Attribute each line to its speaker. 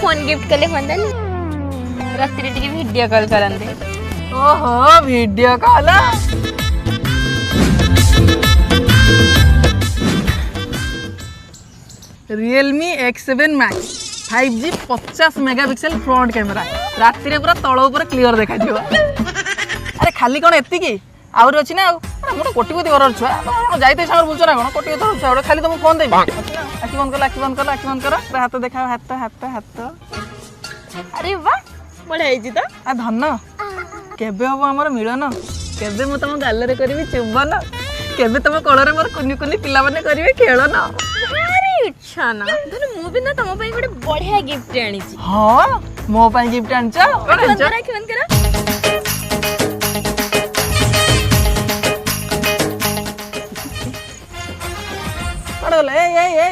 Speaker 1: Phone gift कले हुंदा रात्रि टिके वीडियो कॉल करंदे।
Speaker 2: ओहो video call Realme X7 Max 5G 50 megapixel front camera राति रे पूरा तळ ऊपर क्लियर देखा दियो। अरे खाली कोन एति की आउर अछि ना मोर कोटिपति घर छुआ जाइते सागर बुझछ ना कोन कोटिपति घर छुआ खाली तुम फोन देबी आखि बंद कर आखि बंद कर आखि बंद कर हाथ देखा हाथ हाथ हाथ।
Speaker 1: अरे वाह बढिया हेजी त
Speaker 2: आ धन केबे हबो हमर मिलन केबे मु तम गाल रे करबी चुबन केबे तम कोलरे मोर कुनी कुनी पिला माने करबे खेलन।
Speaker 1: भारी इच्छा ना धन मु भी ना तम पई गोटे बढ़िया गिफ्ट आनी छी।
Speaker 2: हां मो पई गिफ्ट आनछ कोन आनछ
Speaker 1: आखि बंद करा
Speaker 2: पड़ोले ए ए ए